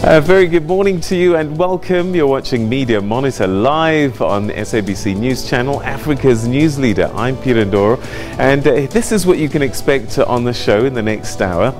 A very good morning to you and welcome. You're watching Media Monitor live on SABC News Channel, Africa's news leader. I'm Peter Ndoro, and this is what you can expect on the show in the next hour.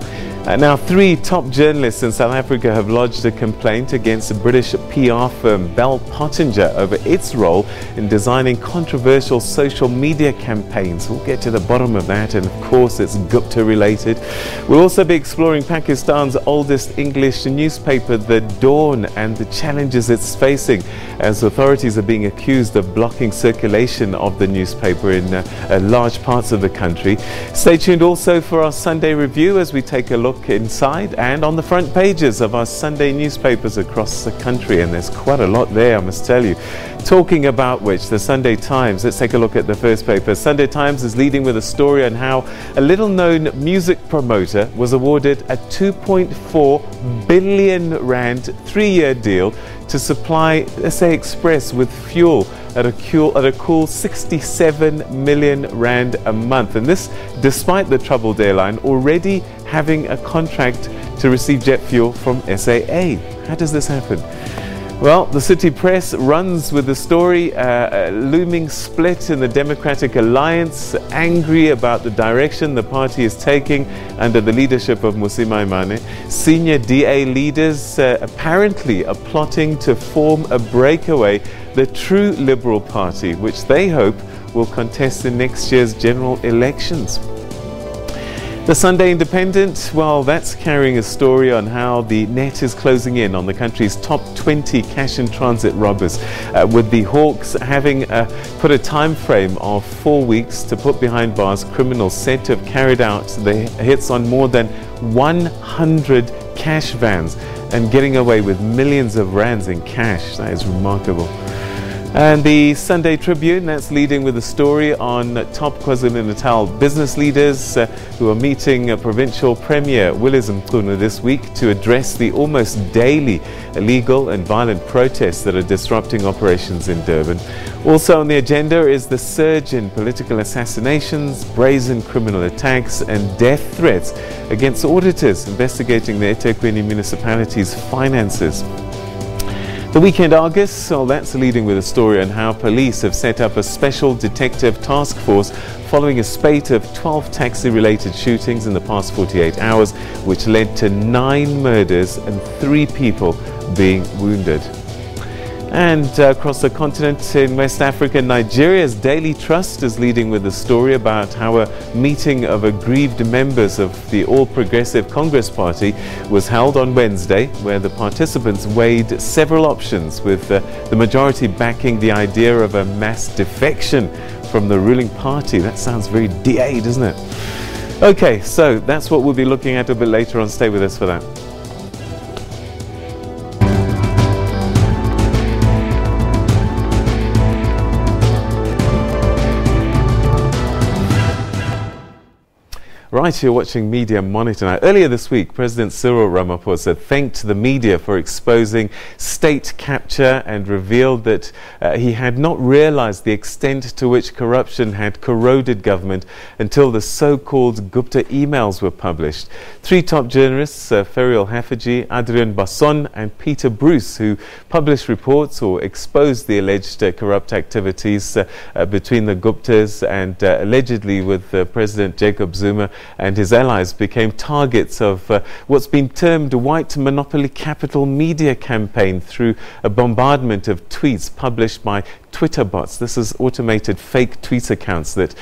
Now, 3 top journalists in South Africa have lodged a complaint against the British PR firm Bell Pottinger over its role in designing controversial social media campaigns. We'll get to the bottom of that, and of course it's Gupta related. We'll also be exploring Pakistan's oldest English newspaper, The Dawn, and the challenges it's facing as authorities are being accused of blocking circulation of the newspaper in large parts of the country. Stay tuned also for our Sunday review as we take a look inside and on the front pages of our Sunday newspapers across the country, and there's quite a lot there, I must tell you. Talking about which, the Sunday Times, let's take a look at the first paper. Sunday Times is leading with a story on how a little-known music promoter was awarded a 2.4 billion rand 3-year deal to supply SA Express with fuel at a cool 67 million rand a month, and this despite the troubled airline already having a contract to receive jet fuel from SAA. How does this happen? Well, the City Press runs with the story, looming split in the Democratic Alliance, angry about the direction the party is taking under the leadership of Mmusi Maimane. Senior DA leaders apparently are plotting to form a breakaway, the True Liberal Party, which they hope will contest in next year's general elections. The Sunday Independent, well, that's carrying a story on how the net is closing in on the country's top 20 cash and transit robbers, with the Hawks having put a time frame of 4 weeks to put behind bars criminals said to have carried out the hits on more than 100 cash vans and getting away with millions of rands in cash. That is remarkable. And the Sunday Tribune, that's leading with a story on top KwaZulu-Natal business leaders who are meeting Provincial Premier Willis Mchunu this week to address the almost daily illegal and violent protests that are disrupting operations in Durban. Also on the agenda is the surge in political assassinations, brazen criminal attacks and death threats against auditors investigating the eThekwini municipality's finances. The Weekend Argus, well, that's leading with a story on how police have set up a special detective task force following a spate of 12 taxi-related shootings in the past 48 hours, which led to 9 murders and 3 people being wounded. And across the continent in West Africa, Nigeria's Daily Trust is leading with a story about how a meeting of aggrieved members of the All Progressive Congress Party was held on Wednesday, where the participants weighed several options, with the majority backing the idea of a mass defection from the ruling party. That sounds very DA, doesn't it? Okay, so that's what we'll be looking at a bit later on. Stay with us for that. Right, you're watching Media Monitor. Now, earlier this week, President Cyril Ramaphosa thanked the media for exposing state capture and revealed that he had not realized the extent to which corruption had corroded government until the so-called Gupta emails were published. 3 top journalists, Ferial Haffajee, Adrian Basson and Peter Bruce, who published reports or exposed the alleged corrupt activities between the Guptas and allegedly with President Jacob Zuma and his allies, became targets of what's been termed white monopoly capital media campaign through a bombardment of tweets published by Twitter bots. This is automated fake tweet accounts that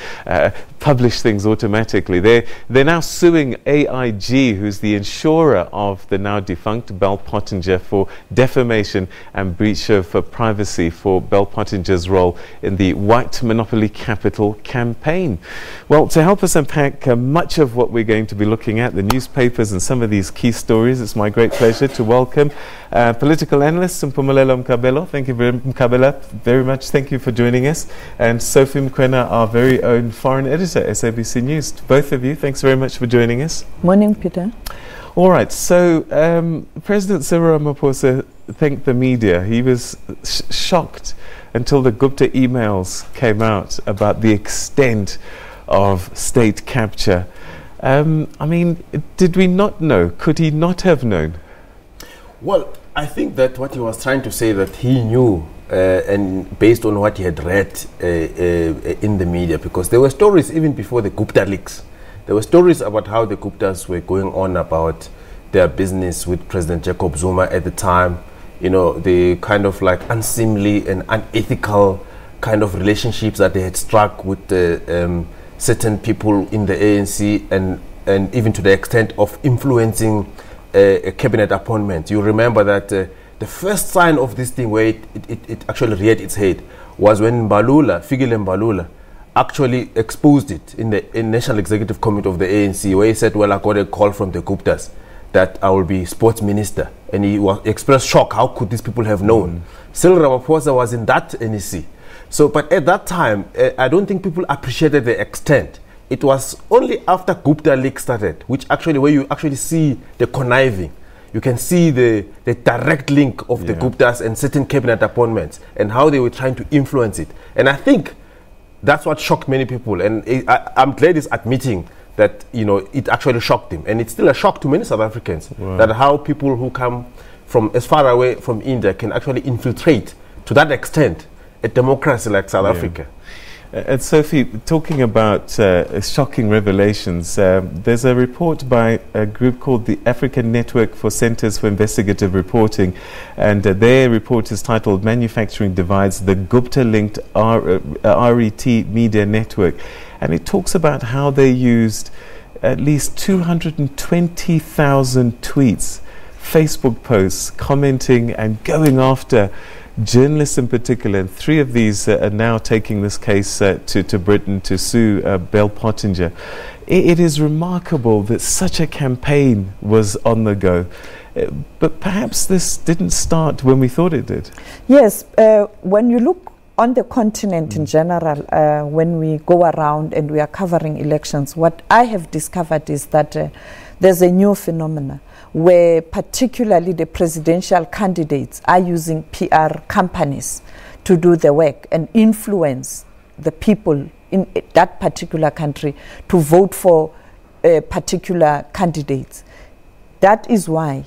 publish things automatically. They're now suing AIG, who's the insurer of the now defunct Bell Pottinger, for defamation and breach of privacy for Bell Pottinger's role in the white monopoly capital campaign. Well, to help us unpack much of what we're going to be looking at, the newspapers and some of these key stories, it's my great pleasure to welcome political analyst Mpumelelo Mkabelo. Thank you very much. Thank you for joining us. And Sophie Mkwena, our very own foreign editor, SABC News. To both of you, thanks very much for joining us. Morning, Peter. All right, so President Cyril Ramaphosa thanked the media. He was shocked until the Gupta emails came out about the extent of state capture. I mean, did we not know? Could he not have known? Well, I think that what he was trying to say, that he knew, and based on what he had read in the media, because there were stories even before the Gupta leaks. There were stories about how the Guptas were going on about their business with President Jacob Zuma at the time. You know, the kind of like unseemly and unethical kind of relationships that they had struck with certain people in the ANC, and even to the extent of influencing a cabinet appointment. You remember that the first sign of this thing where it actually reared its head was when Fikile Mbalula, actually exposed it in the National Executive Committee of the ANC, where he said, well, I got a call from the Guptas that I will be sports minister. And he expressed shock. How could these people have known? Cyril Ramaphosa was in that NEC. So, but at that time, I don't think people appreciated the extent. It was only after Gupta leak started, which actually, where you actually see the conniving. You can see the direct link of the Guptas and certain cabinet appointments and how they were trying to influence it. And I think that's what shocked many people. And I'm glad he's admitting that, you know, it actually shocked him. And it's still a shock to many South Africans, that how people who come from as far away from India can actually infiltrate to that extent a democracy like South Africa. And Sophie, talking about shocking revelations, there's a report by a group called the African Network for Centers for Investigative Reporting, and their report is titled Manufacturing Divides, the Gupta-linked RET Media Network. And it talks about how they used at least 220,000 tweets, Facebook posts, commenting and going after journalists in particular, and 3 of these are now taking this case to Britain to sue Bell Pottinger. It is remarkable that such a campaign was on the go. But perhaps this didn't start when we thought it did. Yes, when you look on the continent in general, when we go around and we are covering elections, what I have discovered is that there's a new phenomenon where particularly the presidential candidates are using PR companies to do the work and influence the people in that particular country to vote for particular candidates. That is why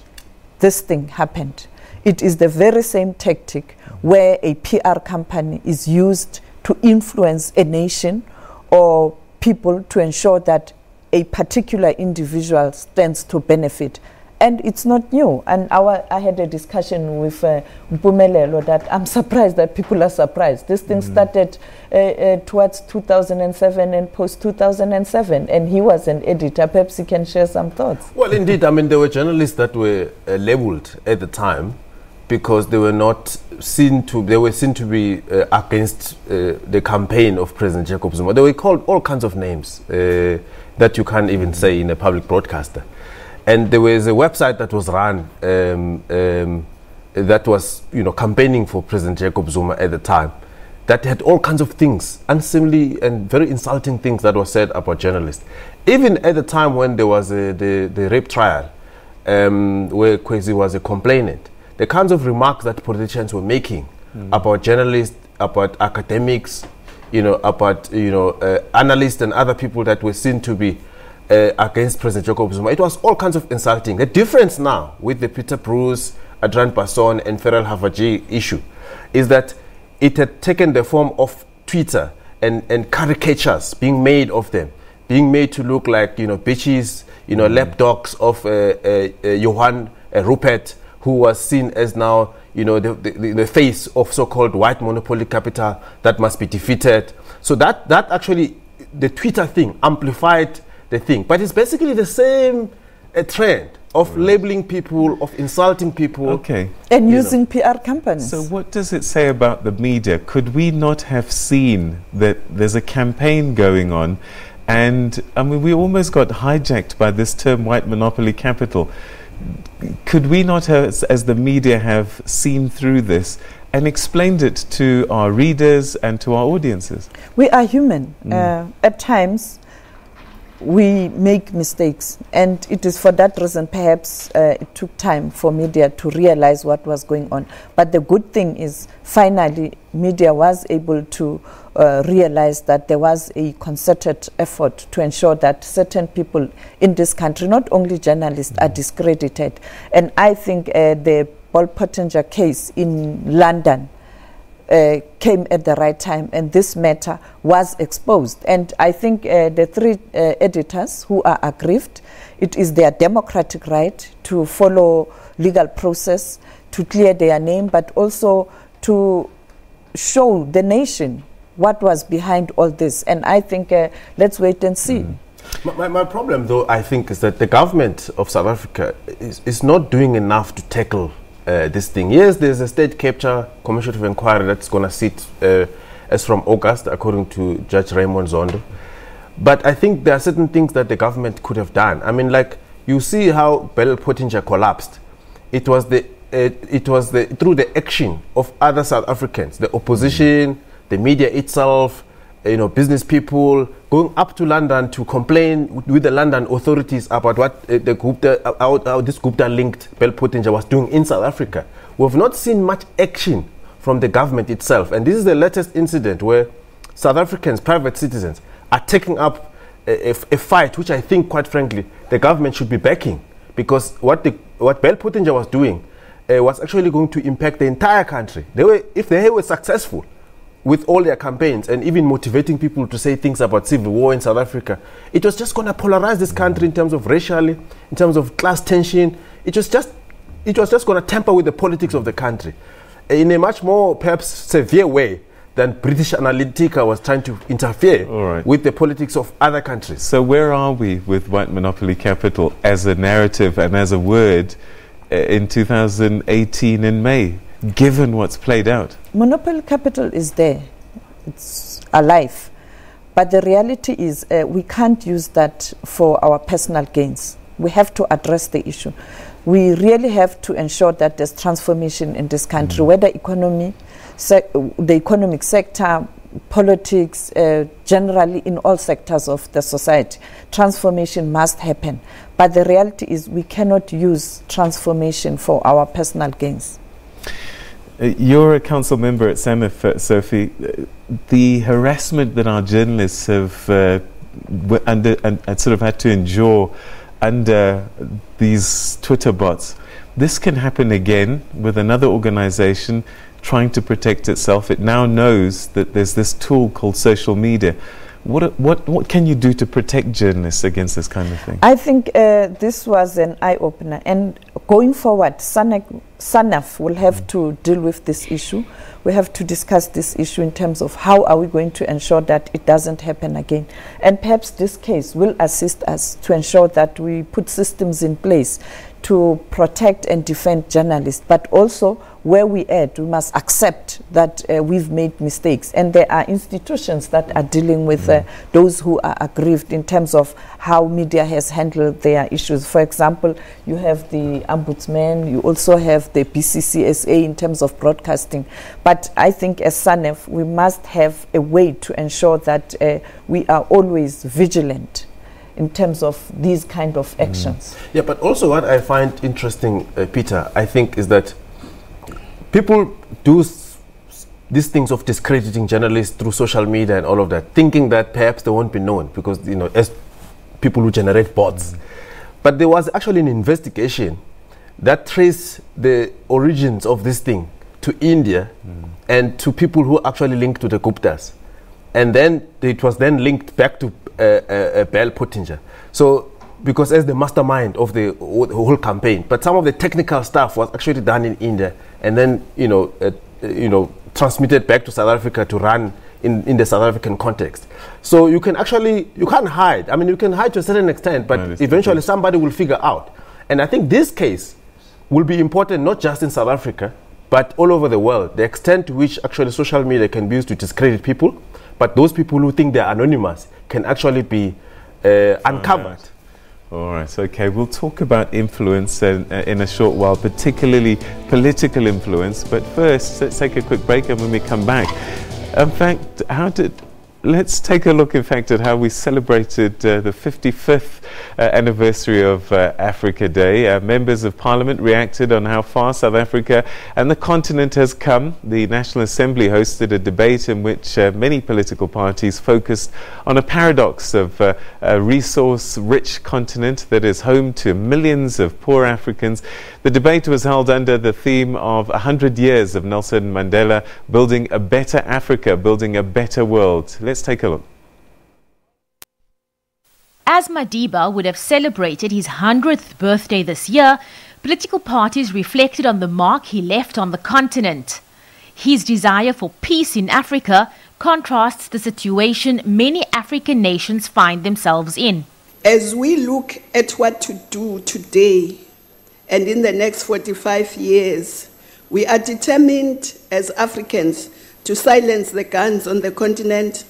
this thing happened. It is the very same tactic where a PR company is used to influence a nation or people to ensure that a particular individual stands to benefit. And it's not new. And I had a discussion with Mpumelelo that I'm surprised that people are surprised. This thing started towards 2007 and post-2007, and he was an editor. Perhaps he can share some thoughts. Well, indeed, I mean, there were journalists that were labeled at the time because they were not seen to, they were seen to be against the campaign of President Jacob Zuma. They were called all kinds of names that you can't even say in a public broadcaster. And there was a website that was run that was, you know, campaigning for President Jacob Zuma at the time, that had all kinds of things, unseemly and very insulting things that were said about journalists. Even at the time when there was the rape trial, where Kwesi was a complainant, the kinds of remarks that politicians were making about journalists, about academics, you know, about, you know, analysts and other people that were seen to be against President Jacob Zuma. It was all kinds of insulting. The difference now with the Peter Bruce, Adrian Basson and Ferrell Havaji issue is that it had taken the form of Twitter and caricatures being made of them, being made to look like, you know, bitches, you know, lapdogs of Johan Rupert, who was seen as now, you know, the face of so-called white monopoly capital that must be defeated. So that actually, the Twitter thing amplified the thing, but it's basically the same trend of labeling people, of insulting people. Okay. And using PR companies. So what does it say about the media? Could we not have seen that there's a campaign going on? And I mean, we almost got hijacked by this term, white monopoly capital. Could we not have, as the media, have seen through this and explained it to our readers and to our audiences? We are human. At times, we make mistakes, and it is for that reason perhaps it took time for media to realize what was going on. But the good thing is finally media was able to realize that there was a concerted effort to ensure that certain people in this country, not only journalists, are discredited. And I think the Paul Pottinger case in London came at the right time, and this matter was exposed. And I think the three editors who are aggrieved, it is their democratic right to follow legal process, to clear their name, but also to show the nation what was behind all this. And I think let's wait and see. My problem, though, I think, is that the government of South Africa is not doing enough to tackle this thing. Yes, there's a state capture commission of inquiry that's going to sit as from August, according to Judge Raymond Zondo. But I think there are certain things that the government could have done. I mean, like, you see how Bell Pottinger collapsed. It was through the action of other South Africans, the opposition, the media itself, business people, going up to London to complain with the London authorities about what how this Gupta-linked Bell Pottinger was doing in South Africa. We have not seen much action from the government itself. And this is the latest incident where South Africans, private citizens, are taking up a fight, which I think, quite frankly, the government should be backing. Because what Bell Pottinger was doing was actually going to impact the entire country. If they were successful with all their campaigns and even motivating people to say things about civil war in South Africa, it was just going to polarize this country in terms of racially, in terms of class tension. It was just going to tamper with the politics of the country in a much more, perhaps, severe way than British Analytica was trying to interfere with the politics of other countries. So where are we with white monopoly capital as a narrative and as a word in 2018 in May? Given what's played out? Monopoly capital is there. It's alive. But the reality is we can't use that for our personal gains. We have to address the issue. We really have to ensure that there's transformation in this country, whether economy, the economic sector, politics, generally in all sectors of the society. Transformation must happen. But the reality is we cannot use transformation for our personal gains. You're a council member at SANEF, Sophie. The harassment that our journalists have sort of had to endure under these Twitter bots, this can happen again with another organization trying to protect itself. It now knows that there's this tool called social media. What can you do to protect journalists against this kind of thing? I think this was an eye-opener, and going forward, SANEF will have to deal with this issue. We have to discuss this issue in terms of how are we going to ensure that it doesn't happen again. And perhaps this case will assist us to ensure that we put systems in place to protect and defend journalists, but also where we add, we must accept that we've made mistakes, and there are institutions that are dealing with those who are aggrieved in terms of how media has handled their issues. For example, you have the Ombudsman, you also have the BCCSA in terms of broadcasting. But I think as SANEF, we must have a way to ensure that we are always vigilant in terms of these kind of actions. Yeah, but also what I find interesting, Peter, I think, is that people do these things of discrediting journalists through social media and all of that, thinking that perhaps they won't be known because, as people who generate bots. But there was actually an investigation that traced the origins of this thing to India and to people who actually linked to the Guptas. And then it was then linked back to Bell Pottinger. So, because as the mastermind of the whole campaign, but some of the technical stuff was actually done in India, and then transmitted back to South Africa to run in the South African context. So you can't hide. I mean, you can hide to a certain extent, but eventually somebody will figure out. And I think this case will be important not just in South Africa, but all over the world. The extent to which actually social media can be used to discredit people, but those people who think they're anonymous can actually be uncovered. All right, okay, we'll talk about influence in a short while, particularly political influence. But first, let's take a quick break, and when we come back, in fact, how did let's take a look, in fact, at how we celebrated the 55th anniversary of Africa Day. Members of Parliament reacted on how far South Africa and the continent has come. The National Assembly hosted a debate in which many political parties focused on a paradox of a resource-rich continent that is home to millions of poor Africans. The debate was held under the theme of 100 years of Nelson Mandela, building a better Africa, building a better world. Let's take a look. As Madiba would have celebrated his 100th birthday this year, political parties reflected on the mark he left on the continent. His desire for peace in Africa contrasts the situation many African nations find themselves in. As we look at what to do today and in the next 45 years, we are determined as Africans to silence the guns on the continent,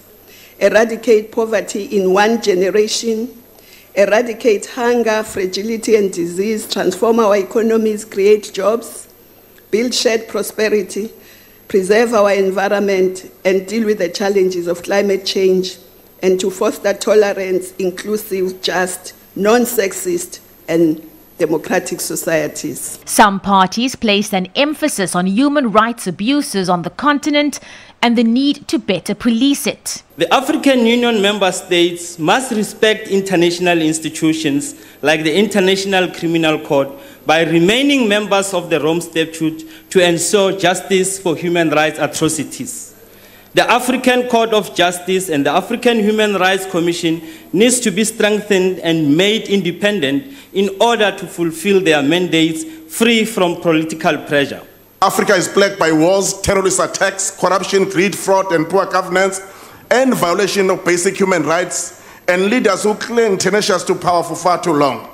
eradicate poverty in one generation, eradicate hunger, fragility and disease, transform our economies, create jobs, build shared prosperity, preserve our environment and deal with the challenges of climate change, and to foster tolerance, inclusive, just, non-sexist and democratic societies. Some parties placed an emphasis on human rights abuses on the continent and the need to better police it. The African Union member states must respect international institutions like the International Criminal Court by remaining members of the Rome Statute to ensure justice for human rights atrocities. The African Court of Justice and the African Human Rights Commission needs to be strengthened and made independent in order to fulfill their mandates free from political pressure. Africa is plagued by wars, terrorist attacks, corruption, greed, fraud and poor governance, and violation of basic human rights, and leaders who cling tenacious to power for far too long.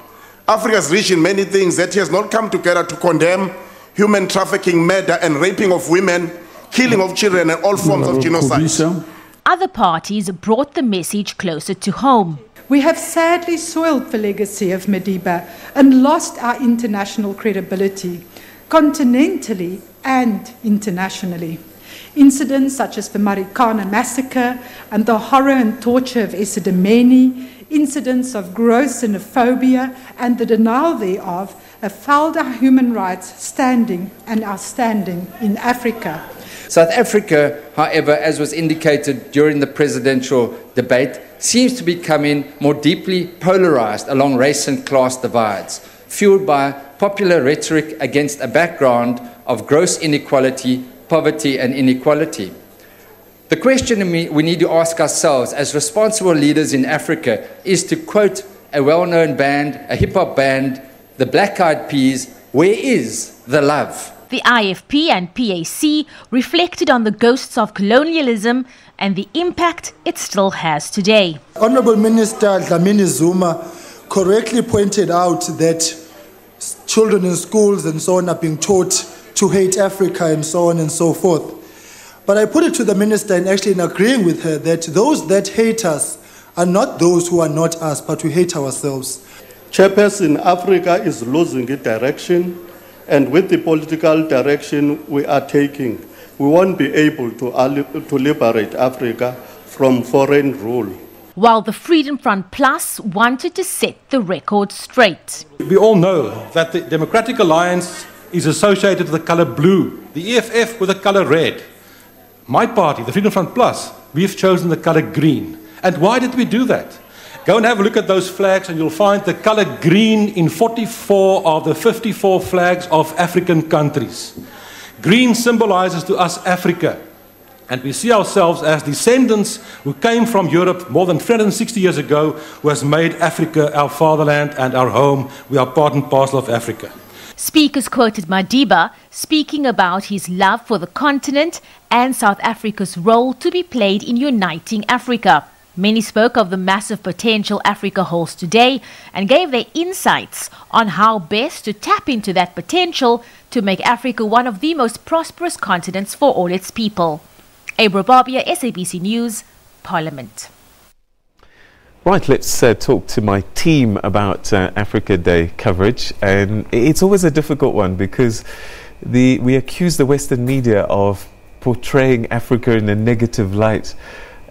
Africa has reached in many things that has not come together to condemn human trafficking, murder and raping of women, killing of children and all forms of genocide. Other parties brought the message closer to home. We have sadly soiled the legacy of Madiba and lost our international credibility, continentally and internationally. Incidents such as the Marikana massacre and the horror and torture of Esidimeni, incidents of gross xenophobia and the denial thereof, have fouled our human rights standing and our standing in Africa. South Africa, however, as was indicated during the presidential debate, seems to be becoming more deeply polarized along race and class divides, fueled by popular rhetoric against a background of gross inequality, poverty and inequality. The question we need to ask ourselves as responsible leaders in Africa is to quote a well-known band, a hip-hop band, the Black Eyed Peas, where is the love? The IFP and PAC reflected on the ghosts of colonialism and the impact it still has today. Honorable Minister Dlamini Zuma correctly pointed out that children in schools and so on are being taught to hate Africa and so on and so forth. But I put it to the minister and actually in agreeing with her that those that hate us are not those who are not us, but we hate ourselves. Chairperson, Africa is losing its direction. And with the political direction we are taking, we won't be able to liberate Africa from foreign rule. While the Freedom Front Plus wanted to set the record straight. We all know that the Democratic Alliance is associated with the colour blue, the EFF with the colour red. My party, the Freedom Front Plus, we've chosen the colour green. And why did we do that? Go and have a look at those flags and you'll find the colour green in 44 of the 54 flags of African countries. Green symbolises to us Africa. And we see ourselves as descendants who came from Europe more than 360 years ago, who has made Africa our fatherland and our home. We are part and parcel of Africa. Speakers quoted Madiba speaking about his love for the continent and South Africa's role to be played in uniting Africa. Many spoke of the massive potential Africa holds today and gave their insights on how best to tap into that potential to make Africa one of the most prosperous continents for all its people. Abra Barbia, SABC News, Parliament. Right, let's talk to my team about Africa Day coverage. And it's always a difficult one because we accuse the Western media of portraying Africa in a negative light.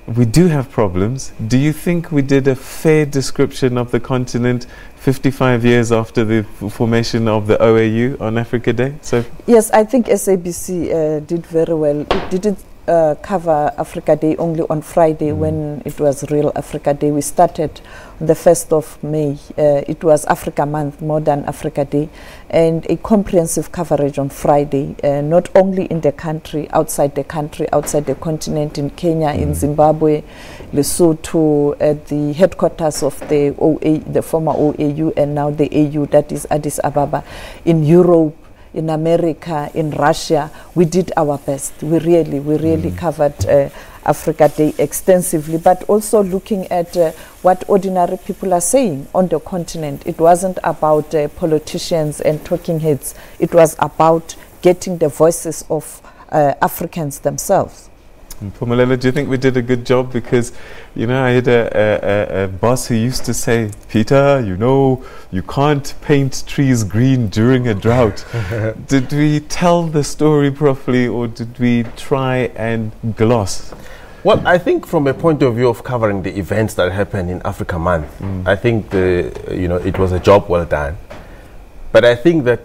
we do have problems. Do you think we did a fair description of the continent 55 years after the formation of the OAU on Africa Day? So yes, I think SABC did very well. It didn't cover Africa Day only on Friday when it was real Africa Day. We started on the 1st of May. It was Africa Month, more than Africa Day, and a comprehensive coverage on Friday, not only in the country, outside the continent, in Kenya, in Zimbabwe, Lesotho, at the headquarters of the the former OAU and now the AU, that is Addis Ababa, in Europe, in America, in Russia. We did our best. We really covered Africa Day extensively, but also looking at what ordinary people are saying on the continent. It wasn't about politicians and talking heads. It was about getting the voices of Africans themselves. Phumelela, do you think we did a good job? Because, you know, I had a boss who used to say, Peter, you know, you can't paint trees green during a drought. Did we tell the story properly, or did we try and gloss? Well, I think from a point of view of covering the events that happened in Africa Month, I think it was a job well done. But I think that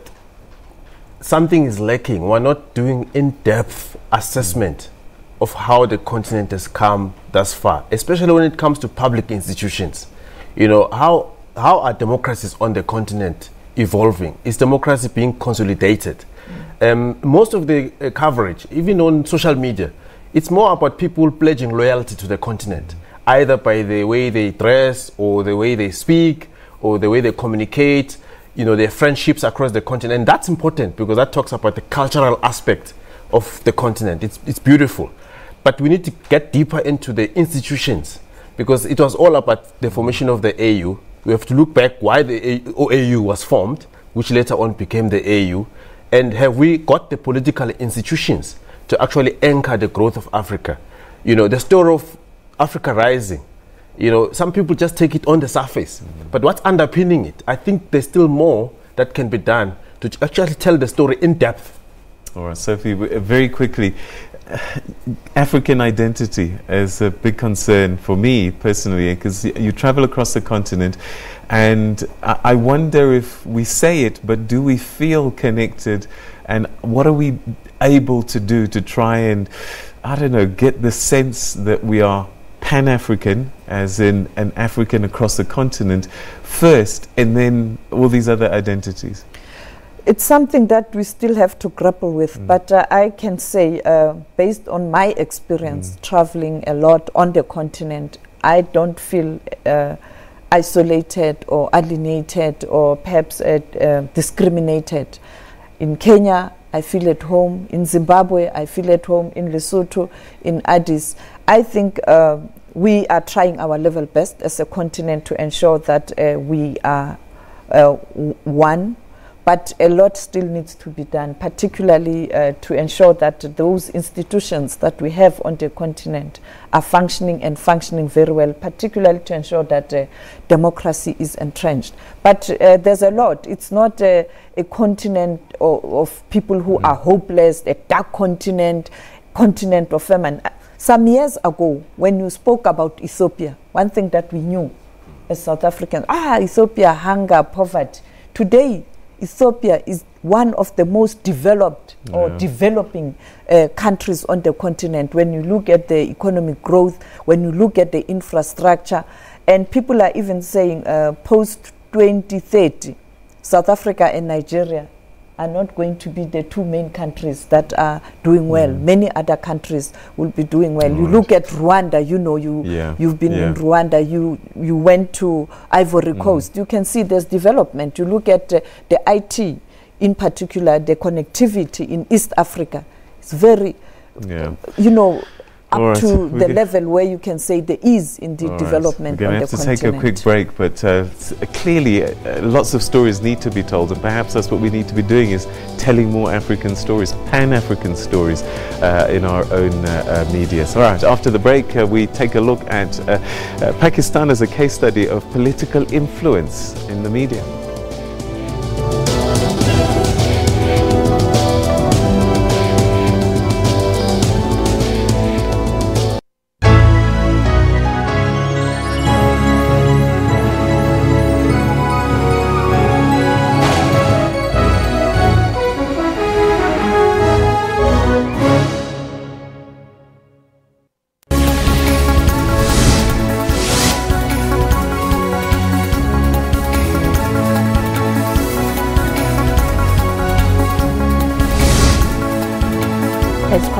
something is lacking. We're not doing in-depth assessment of how the continent has come thus far, especially when it comes to public institutions. You know, how are democracies on the continent evolving? Is democracy being consolidated? Most of the coverage, even on social media, it's more about people pledging loyalty to the continent, either by the way they dress, or the way they speak, or the way they communicate, you know, their friendships across the continent. And that's important because that talks about the cultural aspect of the continent. It's beautiful. But we need to get deeper into the institutions, because it was all about the formation of the AU. We have to look back why the OAU was formed, which later on became the AU, and have we got the political institutions to actually anchor the growth of Africa? You know, the story of Africa rising, you know, some people just take it on the surface, but what's underpinning it? I think there's still more that can be done to actually tell the story in depth. All right, Sophie, very quickly, African identity is a big concern for me personally, because you travel across the continent, and I wonder if we say it, but do we feel connected, and what are we able to do to try and, I don't know, get the sense that we are Pan-African, as in an African across the continent first, and then all these other identities? It's something that we still have to grapple with, but I can say, based on my experience traveling a lot on the continent, I don't feel isolated or alienated or perhaps discriminated. In Kenya, I feel at home. In Zimbabwe, I feel at home. In Lesotho, in Addis. I think we are trying our level best as a continent to ensure that we are one. But a lot still needs to be done, particularly to ensure that those institutions that we have on the continent are functioning and functioning very well, particularly to ensure that democracy is entrenched. But there's a lot. It's not a continent of people who are hopeless, a dark continent of famine. Some years ago, when you spoke about Ethiopia, one thing that we knew as South Africans, Ethiopia, hunger, poverty. Today, Ethiopia is one of the most developed or developing countries on the continent. When you look at the economic growth, when you look at the infrastructure, and people are even saying post-2030, South Africa and Nigeria are not going to be the two main countries that are doing well. Many other countries will be doing well. You look at Rwanda, you know, you've been in Rwanda, you went to Ivory Coast. You can see there's development. You look at the IT, in particular, the connectivity in East Africa. It's very, you know, up to the level where you can say there is indeed development on the continent. We're going to have to take a quick break, but clearly lots of stories need to be told, and perhaps that's what we need to be doing, is telling more African stories, Pan-African stories in our own media. So, all right, after the break, we take a look at Pakistan as a case study of political influence in the media.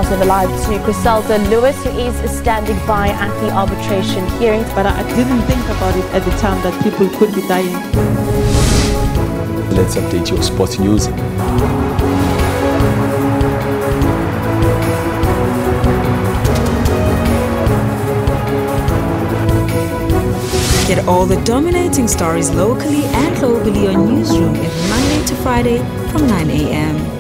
also live to Griselda Lewis, who is standing by at the arbitration hearings. But I didn't think about it at the time that people could be dying. Let's update your sports news. Get all the dominating stories locally and globally on Newsroom every Monday to Friday from 9 a.m.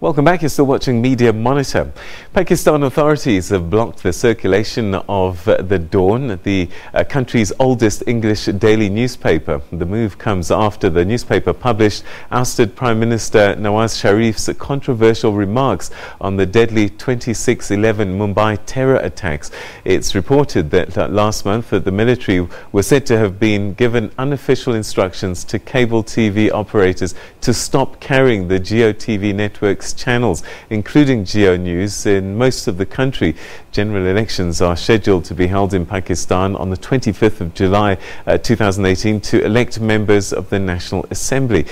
Welcome back. You're still watching Media Monitor. Pakistan authorities have blocked the circulation of The Dawn, the country's oldest English daily newspaper. The move comes after the newspaper published ousted Prime Minister Nawaz Sharif's controversial remarks on the deadly 26/11 Mumbai terror attacks. It's reported that last month that the military were said to have been given unofficial instructions to cable TV operators to stop carrying the Geo TV network's channels, including Geo News, in most of the country. General elections are scheduled to be held in Pakistan on the 25th of July 2018 to elect members of the National Assembly.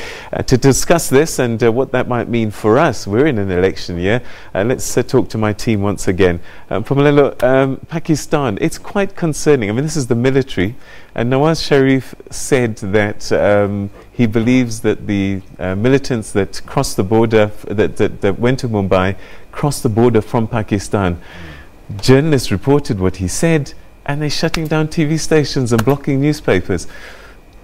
To discuss this and what that might mean for us, we're in an election year. Let's talk to my team once again. Pakistan, it's quite concerning. I mean, this is the military, and Nawaz Sharif said that he believes that the militants that crossed the border, that went to Mumbai, crossed the border from Pakistan. Journalists reported what he said, and they're shutting down TV stations and blocking newspapers.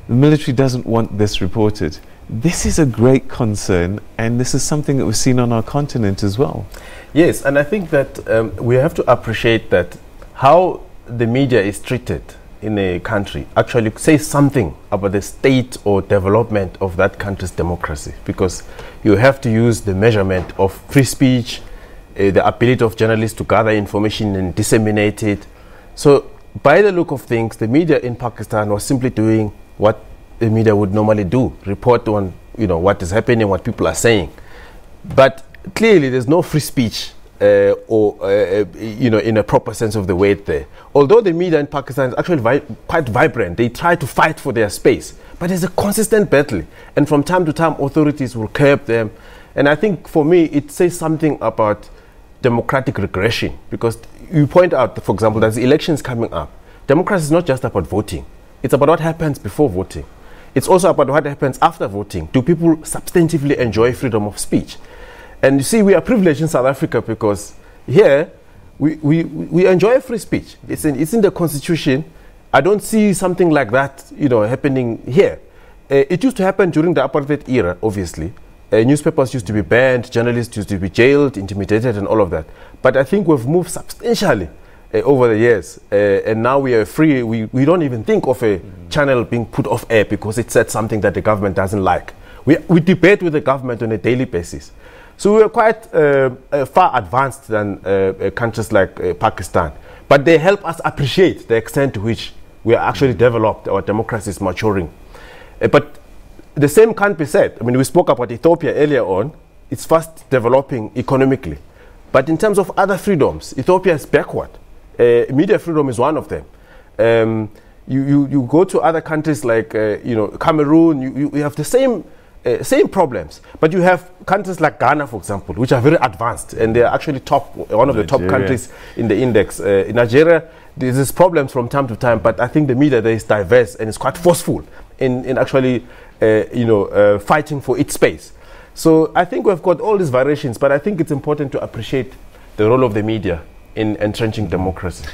The military doesn't want this reported. This is a great concern, and this is something that we've seen on our continent as well. Yes, and I think that we have to appreciate that how the media is treated in a country actually says something about the state or development of that country's democracy, because you have to use the measurement of free speech, the ability of journalists to gather information and disseminate it. So by the look of things, the media in Pakistan was simply doing what the media would normally do, report on what is happening, what people are saying. But clearly there's no free speech in a proper sense of the word there. Although the media in Pakistan is actually quite vibrant, they try to fight for their space, but it's a consistent battle, and from time to time authorities will curb them. And I think for me it says something about democratic regression, because you point out, for example, there's elections coming up. Democracy is not just about voting, it's about what happens before voting. It's also about what happens after voting. Do people substantively enjoy freedom of speech? And you see, we are privileged in South Africa because here we enjoy free speech. It's in the Constitution. I don't see something like that happening here. It used to happen during the apartheid era, obviously. Newspapers used to be banned, journalists used to be jailed, intimidated, and all of that. But I think we've moved substantially over the years, and now we are free. We don't even think of a channel being put off air because it said something that the government doesn't like. We debate with the government on a daily basis. So we are quite far advanced than countries like Pakistan. But they help us appreciate the extent to which we are actually developed, our democracy is maturing. But the same can't be said. I mean, we spoke about Ethiopia earlier on. It's fast developing economically. But in terms of other freedoms, Ethiopia is backward. Media freedom is one of them. You go to other countries like Cameroon, you have the same problems, but you have countries like Ghana, for example, which are very advanced, and they're actually one of the top countries in the index. In Nigeria, there's problems from time to time, but I think the media there is diverse and it's quite forceful in actually fighting for its space. So I think we've got all these variations, but I think it's important to appreciate the role of the media in entrenching democracy.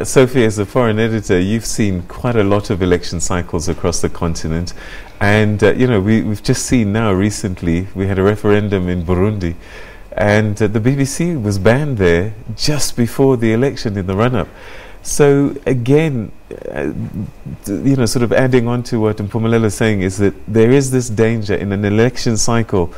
Sophie, as a foreign editor, you've seen quite a lot of election cycles across the continent, and we've just seen now recently we had a referendum in Burundi, and the BBC was banned there just before the election in the run-up. So again, sort of adding on to what Mpumelelo is saying, is that there is this danger in an election cycle.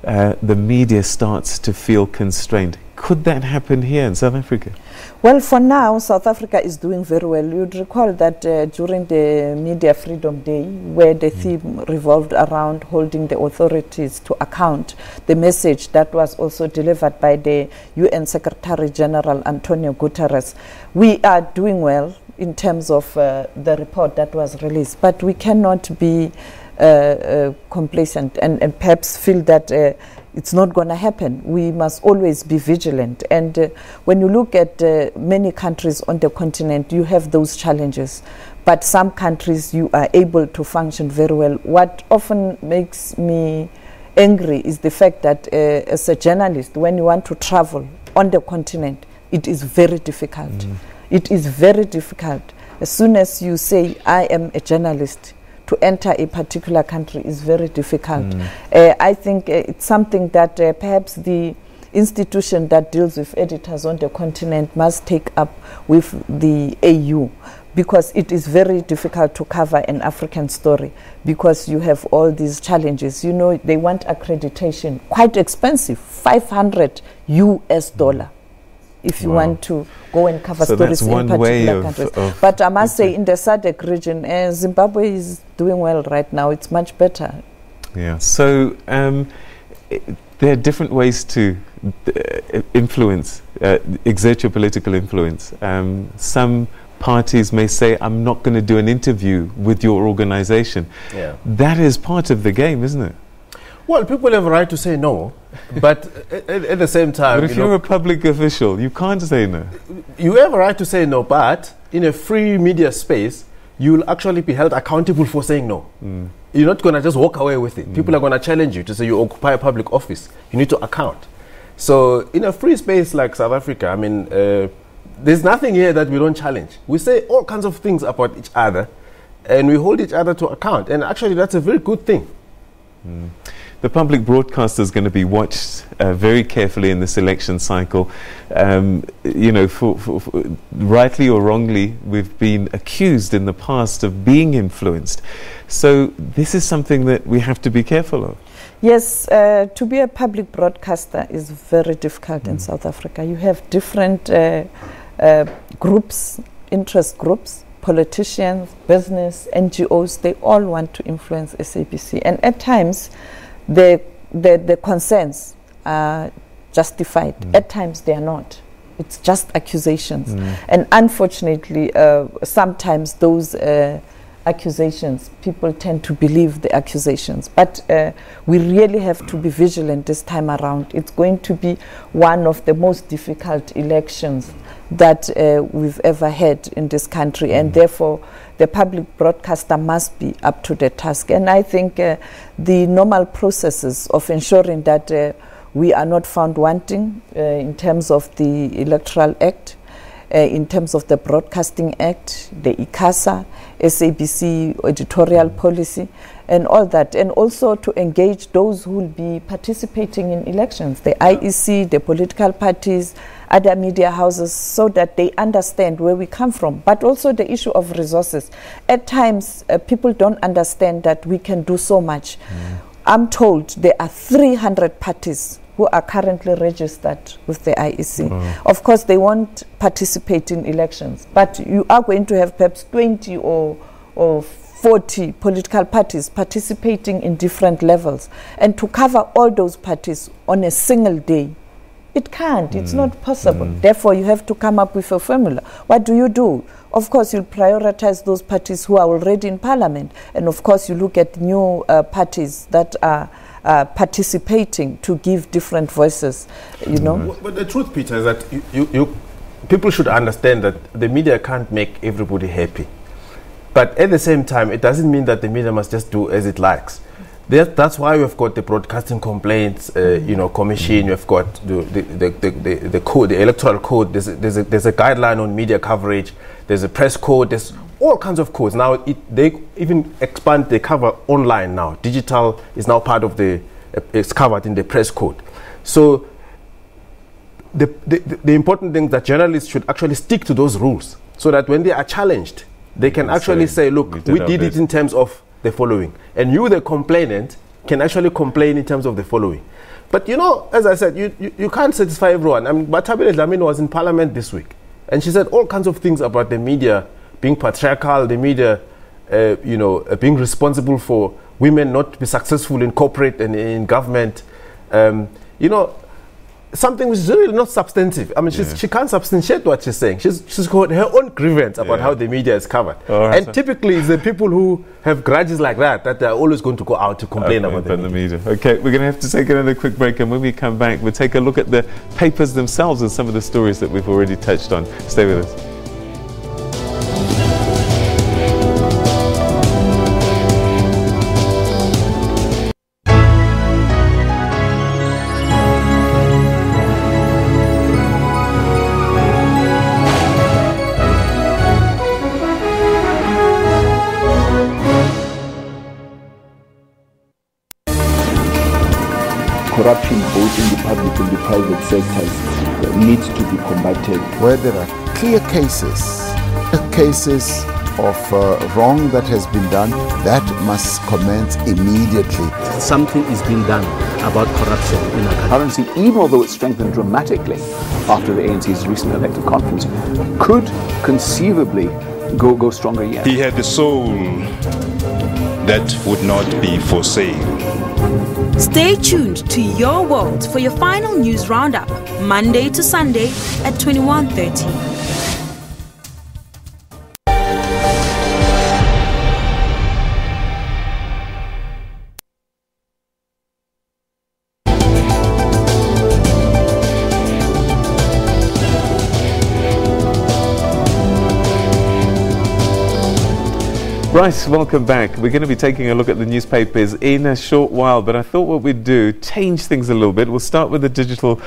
The media starts to feel constrained. Could that happen here in South Africa? Well, for now, South Africa is doing very well. You'd recall that during the Media Freedom Day, where the theme revolved around holding the authorities to account, the message that was also delivered by the UN Secretary General Antonio Guterres, we are doing well in terms of the report that was released, but we cannot be complacent and perhaps feel that it's not going to happen. We must always be vigilant. And when you look at many countries on the continent, you have those challenges. But some countries, you are able to function very well. What often makes me angry is the fact that as a journalist, when you want to travel on the continent, it is very difficult. It is very difficult. As soon as you say, I am a journalist, to enter a particular country is very difficult. I think it's something that perhaps the institution that deals with editors on the continent must take up with the AU, because it is very difficult to cover an African story, because you have all these challenges. You know, they want accreditation, quite expensive, $500 US. If you want to go and cover stories in particular countries. But I must say, in the SADC region, Zimbabwe is doing well right now. It's much better. Yeah. So there are different ways to influence, exert your political influence. Some parties may say, I'm not going to do an interview with your organization. Yeah. That is part of the game, isn't it? Well, people have a right to say no, but at the same time... But if you're a public official, you can't say no. You have a right to say no, but in a free media space, you'll actually be held accountable for saying no. You're not going to just walk away with it. People are going to challenge you to say you occupy a public office. You need to account. So in a free space like South Africa, I mean, there's nothing here that we don't challenge. We say all kinds of things about each other, and we hold each other to account. And actually, that's a very good thing. The public broadcaster is going to be watched very carefully in this election cycle. You know, for rightly or wrongly, we've been accused in the past of being influenced. So this is something that we have to be careful of. Yes, to be a public broadcaster is very difficult in South Africa. You have different groups, interest groups, politicians, business, NGOs. They all want to influence SABC. And at times, the concerns are justified. At times they are not. It's just accusations. And unfortunately, sometimes those accusations, people tend to believe the accusations. But we really have to be vigilant this time around. It's going to be one of the most difficult elections that we've ever had in this country, and therefore the public broadcaster must be up to the task. And I think the normal processes of ensuring that we are not found wanting in terms of the Electoral Act, in terms of the Broadcasting Act, the ICASA, SABC editorial policy, and all that, and also to engage those who will be participating in elections, the IEC, the political parties, other media houses, so that they understand where we come from. But also the issue of resources. At times, people don't understand that we can do so much. I'm told there are 300 parties who are currently registered with the IEC. Of course, they won't participate in elections, but you are going to have perhaps 20 or 40 political parties participating in different levels. And to cover all those parties on a single day, it can't. It's not possible. Therefore, you have to come up with a formula. What do? Of course, you'll prioritize those parties who are already in parliament. And of course, you look at new parties that are participating to give different voices, you know. But the truth, Peter, is that people should understand that the media can't make everybody happy. But at the same time, it doesn't mean that the media must just do as it likes. That's why we've got the Broadcasting Complaints Commission. We've got the code, the electoral code. There's a guideline on media coverage. There's a press code. There's all kinds of codes. Now they even expand the cover online now. Digital is now part of it's covered in the press code. So the important thing is that journalists should actually stick to those rules, so that when they are challenged, they can actually say, look, we did it in terms of the following. And you, the complainant, can actually complain in terms of the following. But you know, as I said, you can't satisfy everyone. I mean, Batabile Dlamini was in Parliament this week, and she said all kinds of things about the media being patriarchal, the media, being responsible for women not to be successful in corporate and in government. Something which is really not substantive. I mean, she can't substantiate what she's saying. She's got her own grievance about how the media is covered. Right, and typically, it's the people who have grudges like that are always going to go out to complain about the media. Okay, we're going to have to take another quick break, and when we come back, we'll take a look at the papers themselves and some of the stories that we've already touched on. Stay with us. Corruption both in the public and the private sectors needs to be combated. Where there are clear cases of wrong that has been done, that must commence immediately. Something is being done about corruption in our country. Currency, even although it's strengthened dramatically after the ANC's recent elective conference, could conceivably go stronger yet. He had a soul that would not be for sale. Stay tuned to Your World for your final news roundup, Monday to Sunday at 21:30. Right, welcome back. We're going to be taking a look at the newspapers in a short while, but I thought what we'd do, change things a little bit. We'll start with the digital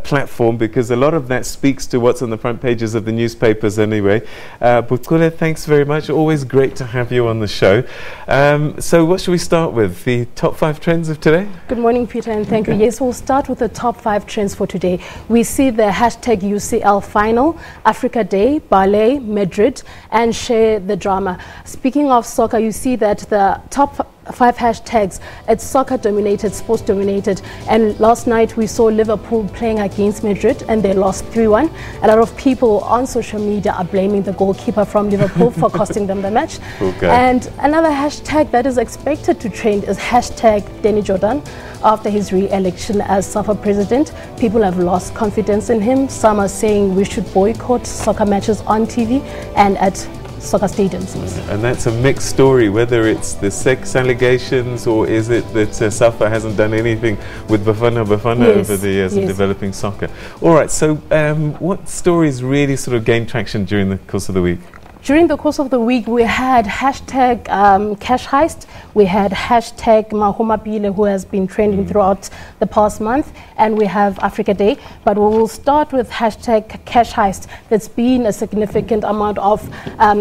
platform, because a lot of that speaks to what's on the front pages of the newspapers anyway. Butkule, thanks very much. Always great to have you on the show. So what should we start with? The top 5 trends of today? Good morning, Peter, and thank you. Yes, we'll start with the top 5 trends for today. We see the hashtag UCL final, Africa Day, Ballet, Madrid, and Share the Drama. Speaking of soccer, you see that the top 5 hashtags, it's soccer dominated, sports dominated, and last night we saw Liverpool playing against Madrid and they lost 3-1. A lot of people on social media are blaming the goalkeeper from Liverpool for costing them the match. Okay. And another hashtag that is expected to trend is hashtag Danny Jordan. After his re-election as SAFA president, people have lost confidence in him. Some are saying we should boycott soccer matches on TV and at soccer stadiums. And that's a mixed story, whether it's the sex allegations or is it that SAFA hasn't done anything with Bafana over the years in developing soccer. All right, so what stories really sort of gained traction during the course of the week? During the course of the week, we had hashtag cash heist, we had hashtag Mahumapile, who has been trending throughout the past month, and we have Africa Day. But we will start with hashtag cash heist. There's been a significant amount of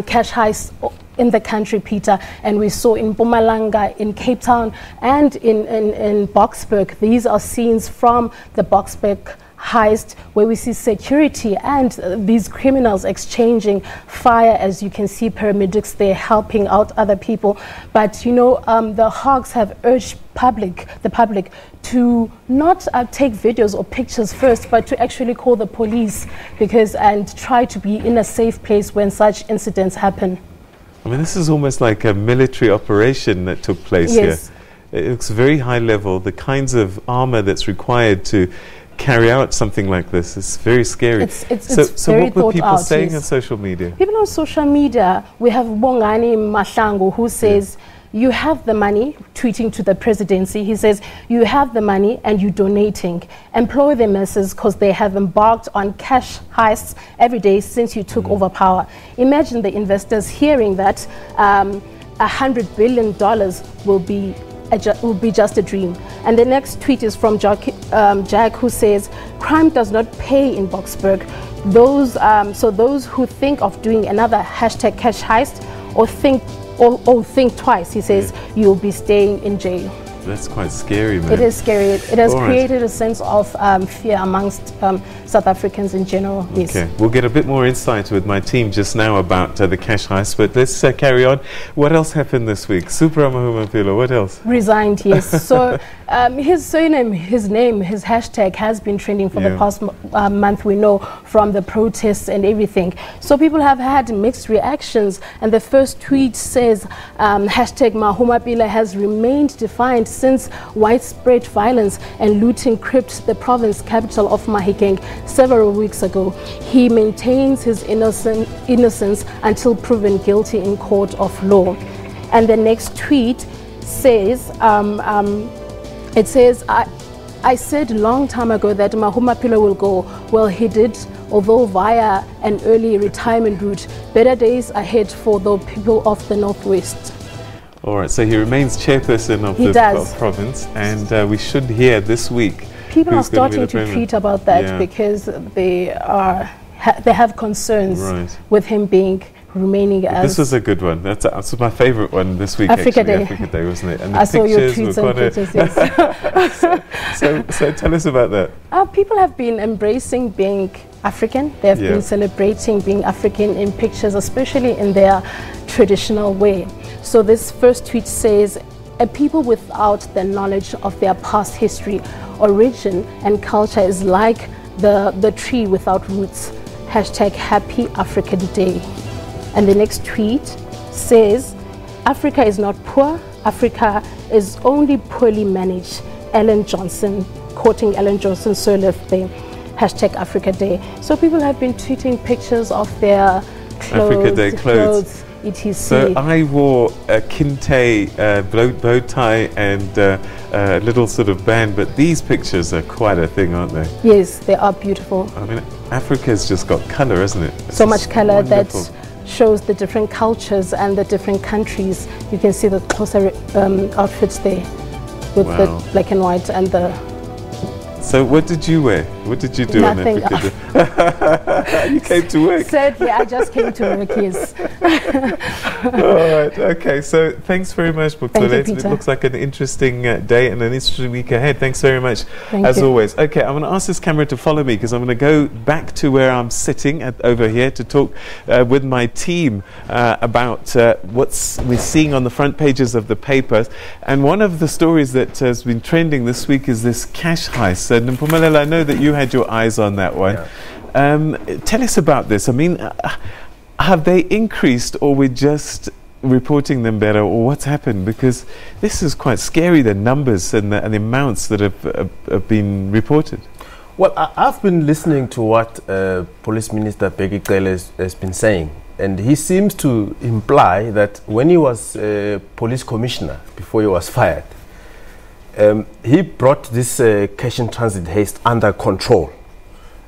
cash heists in the country, Peter, and we saw in Mpumalanga, in Cape Town, and in Boksburg. These are scenes from the Boksburg heist, where we see security and these criminals exchanging fire. As you can see, paramedics there helping out other people. But you know, the Hawks have urged the public to not take videos or pictures first, but to actually call the police, and try to be in a safe place when such incidents happen. I mean, this is almost like a military operation that took place here. It looks very high level. The kinds of armor that's required to carry out something like this is very scary. So what were people saying on social media? People on social media, we have Bongani Mashango, who says, you have the money, tweeting to the presidency. He says, you have the money and you're donating. Employ the masses because they have embarked on cash heists every day since you took over power. Imagine the investors hearing that $100 billion will be just a dream. And the next tweet is from Jack, who says, crime does not pay in Boksburg. Those who think of doing another hashtag cash heist or think twice, he says, you'll be staying in jail. That's quite scary, man. It is scary. It has All right. created a sense of fear amongst South Africans in general. Yes. Okay, we'll get a bit more insight with my team just now about the cash heist, but let's carry on. What else happened this week? Supra Mahumapelo, what else? Resigned, yes. So his surname, his name, his hashtag has been trending for the past month, we know, from the protests and everything. So people have had mixed reactions, and the first tweet says, hashtag Mahumapelo has remained defiant since widespread violence and looting gripped the province capital of Mahikeng several weeks ago. He maintains his innocence until proven guilty in court of law. And the next tweet says, it says, I said a long time ago that Mahumapelo will go. Well, he did, although via an early retirement route. Better days ahead for the people of the Northwest. All right, so he remains chairperson of the province, and we should hear this week. People are starting to tweet about that because they have concerns with him remaining as... This was a good one. That's my favorite one this week, Africa Day. Africa Day, wasn't it? And I saw your tweets and pictures, yes. so tell us about that. People have been embracing being African. They have been celebrating being African in pictures, especially in their traditional way. So this first tweet says, a people without the knowledge of their past history, origin and culture is like the tree without roots. Hashtag Happy African Day. And the next tweet says, Africa is not poor, Africa is only poorly managed. Ellen Johnson, quoting Ellen Johnson, so left there. Hashtag Africa Day. So people have been tweeting pictures of their clothes. Africa Day clothes. etc. So I wore a kente bow tie and a little sort of band, but these pictures are quite a thing, aren't they? Yes, they are beautiful. I mean, Africa's just got colour, hasn't it? So much colour that shows the different cultures and the different countries. You can see the closer outfits there with the black and white and the... So what did you wear? What did you do Nothing. on Africa Day? You came to work. Sadly, I just came to work, yes. All right, okay. So thanks very much, Buktule. It looks like an interesting day and an interesting week ahead. Thanks very much, as always. Okay, I'm going to ask this camera to follow me because I'm going to go back to where I'm sitting over here to talk with my team about what we're seeing on the front pages of the papers. And one of the stories that has been trending this week is this cash heist. And Mpumelelo, I know that you had your eyes on that one. Tell us about this. I mean, have they increased, or we're just reporting them better, or what's happened? Because this is quite scary, the numbers and the amounts that have been reported. Well, I've been listening to what Police Minister Bheki Cele has been saying, and he seems to imply that when he was police commissioner, before he was fired, he brought this cash in transit heist under control,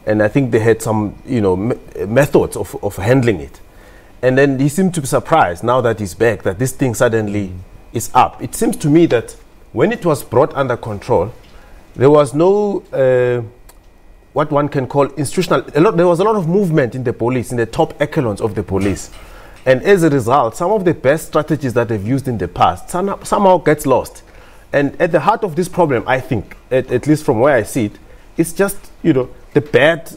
and I think they had some, methods of handling it. And then he seemed to be surprised now that he's back that this thing suddenly is up. It seems to me that when it was brought under control, there was no what one can call institutional. There was a lot of movement in the police, in the top echelons of the police, and as a result, some of the best strategies that they've used in the past somehow gets lost. And at the heart of this problem, I think, at least from where I see it, it's just, the bad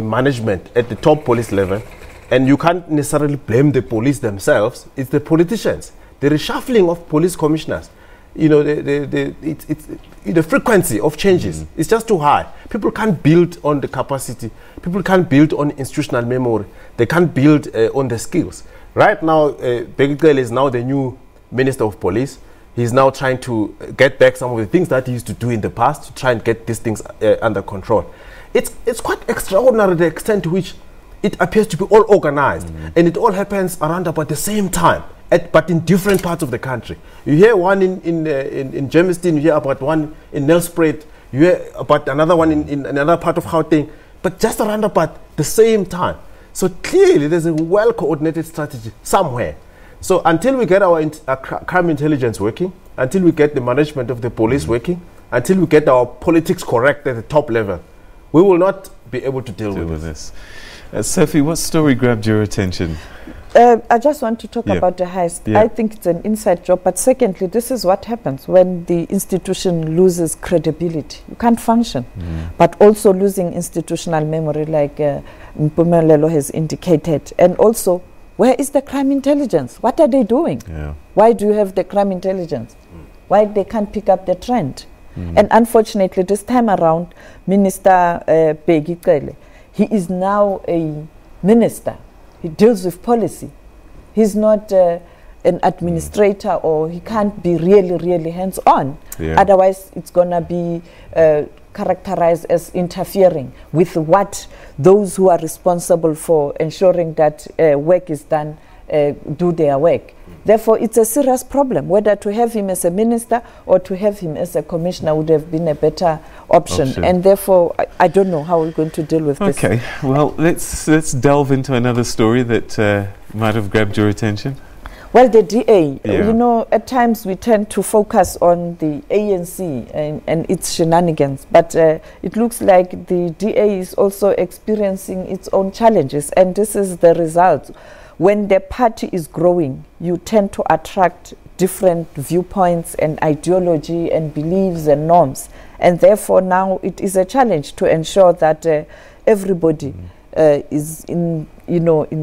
management at the top police level. And you can't necessarily blame the police themselves. It's the politicians. The reshuffling of police commissioners. The frequency of changes is just too high. People can't build on the capacity. People can't build on institutional memory. They can't build on the skills. Right now, Bheki Cele is now the new Minister of Police. He's now trying to get back some of the things that he used to do in the past to try and get these things under control. It's quite extraordinary the extent to which it appears to be all organized, and it all happens around about the same time, but in different parts of the country. You hear one in Germiston, you hear about one in Nelspruit, you hear about another one in another part of Gauteng, but just around about the same time. So clearly there's a well-coordinated strategy somewhere. So until we get our crime intelligence working, until we get the management of the police working, until we get our politics correct at the top level, we will not be able to deal with this. Sophie, what story grabbed your attention? I just want to talk about the heist. I think it's an inside job, but secondly, this is what happens when the institution loses credibility. You can't function. But also losing institutional memory, like Mpumelelo has indicated. And also, where is the crime intelligence? What are they doing? Why do you have the crime intelligence? Why they can't pick up the trend? And unfortunately, this time around, Minister Bheki Cele, he is now a minister. He deals with policy. He's not an administrator, or he can't be really hands-on. Otherwise, it's going to be characterized as interfering with what those who are responsible for ensuring that work is done do their work. Therefore, it's a serious problem. Whether to have him as a minister or to have him as a commissioner would have been a better option. And therefore, I don't know how we're going to deal with this. Okay, well, let's delve into another story that might have grabbed your attention. Well, the DA, you know, at times we tend to focus on the ANC and its shenanigans, but it looks like the DA is also experiencing its own challenges, and this is the result. When the party is growing, you tend to attract different viewpoints and ideology and beliefs and norms, and therefore now it is a challenge to ensure that everybody is in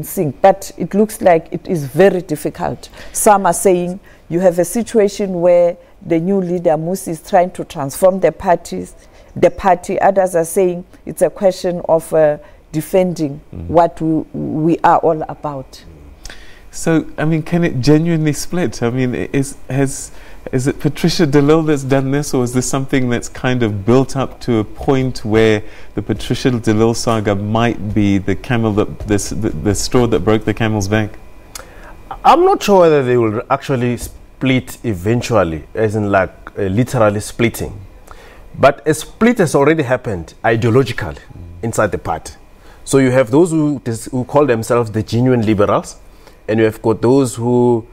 sync. But it looks like it is very difficult. Some are saying you have a situation where the new leader Musi is trying to transform the party. Others are saying it's a question of defending what we are all about. So, I mean, can it genuinely split? I mean, is it Patricia de Lille that's done this, or is this something that's kind of built up to a point where the Patricia de Lille saga might be the the straw that broke the camel's back? I'm not sure whether they will actually split eventually, as in like literally splitting. But a split has already happened ideologically inside the party. So you have those who call themselves the genuine liberals, and you have got those who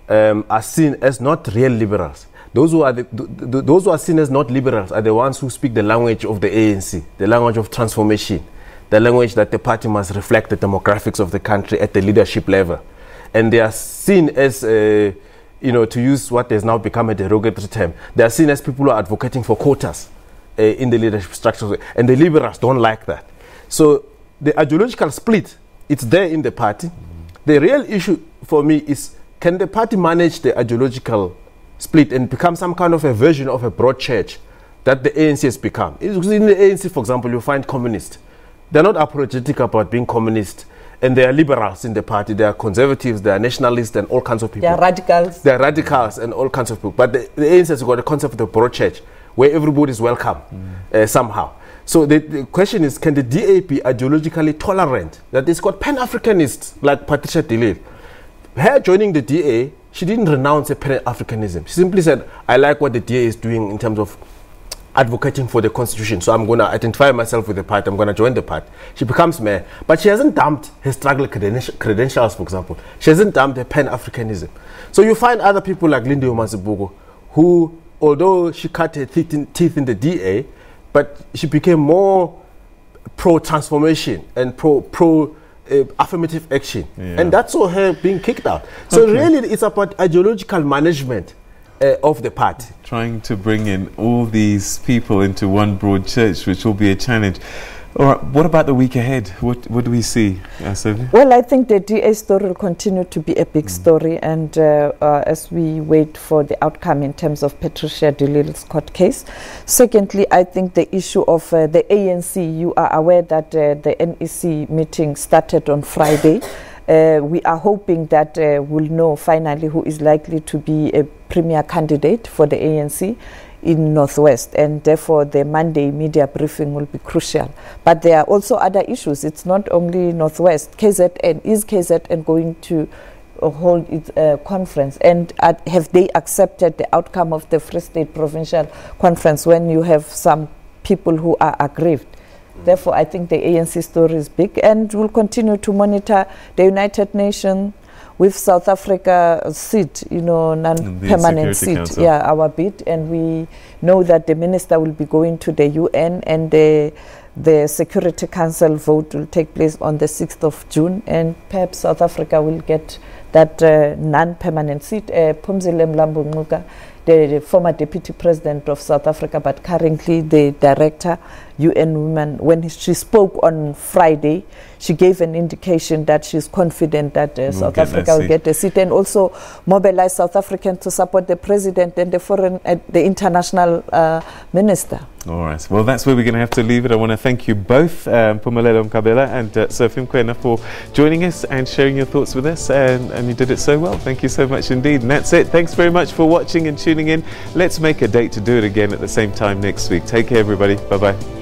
are seen as not real liberals. Those who are those who are seen as not liberals are the ones who speak the language of the ANC, the language of transformation, the language that the party must reflect the demographics of the country at the leadership level. And they are seen as, to use what has now become a derogatory term, they are seen as people who are advocating for quotas in the leadership structure. And the liberals don't like that. So the ideological split, it's there in the party. The real issue for me is, can the party manage the ideological split and become some kind of a version of a broad church that the ANC has become? In the ANC, for example, you find communists. They're not apologetic about being communist, and they are liberals in the party. They are conservatives, they are nationalists, and all kinds of people. They are radicals. They are radicals and all kinds of people. But the ANC has got a concept of the broad church where everybody is welcome somehow. So the question is, can the DA be ideologically tolerant? That it's got Pan-Africanists like Patricia de Lille. Her joining the DA, she didn't renounce Pan-Africanism. She simply said, I like what the DA is doing in terms of advocating for the constitution, so I'm going to identify myself with the party, I'm going to join the party. She becomes mayor, but she hasn't dumped her struggle credentials, for example. She hasn't dumped her Pan-Africanism. So you find other people like Lindy Omasibugo, who, although she cut her teeth in the DA, but she became more pro-transformation and pro affirmative action. And that saw her being kicked out. So really it's about ideological management of the party. Trying to bring in all these people into one broad church, which will be a challenge. All right, what about the week ahead? What do we see, Sophie? Well, I think the DA story will continue to be a big story, and as we wait for the outcome in terms of Patricia de Lille's court case. Secondly, I think the issue of the ANC, you are aware that the NEC meeting started on Friday. We are hoping that we'll know finally who is likely to be a premier candidate for the ANC in Northwest, and therefore the Monday media briefing will be crucial. But there are also other issues. It's not only Northwest. KZN, is KZN going to hold its conference, and have they accepted the outcome of the Free State Provincial Conference when you have some people who are aggrieved? Therefore, I think the ANC story is big, and we'll continue to monitor the United Nations with South Africa seat, non-permanent seat, our bid, and we know that the minister will be going to the UN, and the the Security Council vote will take place on the 6th of June, and perhaps South Africa will get that non-permanent seat. Phumzile Mlambo Ngcuka, the former Deputy President of South Africa, but currently the Director, UN Women, when she spoke on Friday, she gave an indication that she's confident that South Africa will get a seat, and also mobilize South Africans to support the President and the international minister. All right. Well, that's where we're going to have to leave it. I want to thank you both, Mpumelelo Mkhabela and Sophie Mkwena, for joining us and sharing your thoughts with us, and you did it so well. Thank you so much indeed. And that's it. Thanks very much for watching and tuning in. Let's make a date to do it again at the same time next week. Take care, everybody. Bye-bye.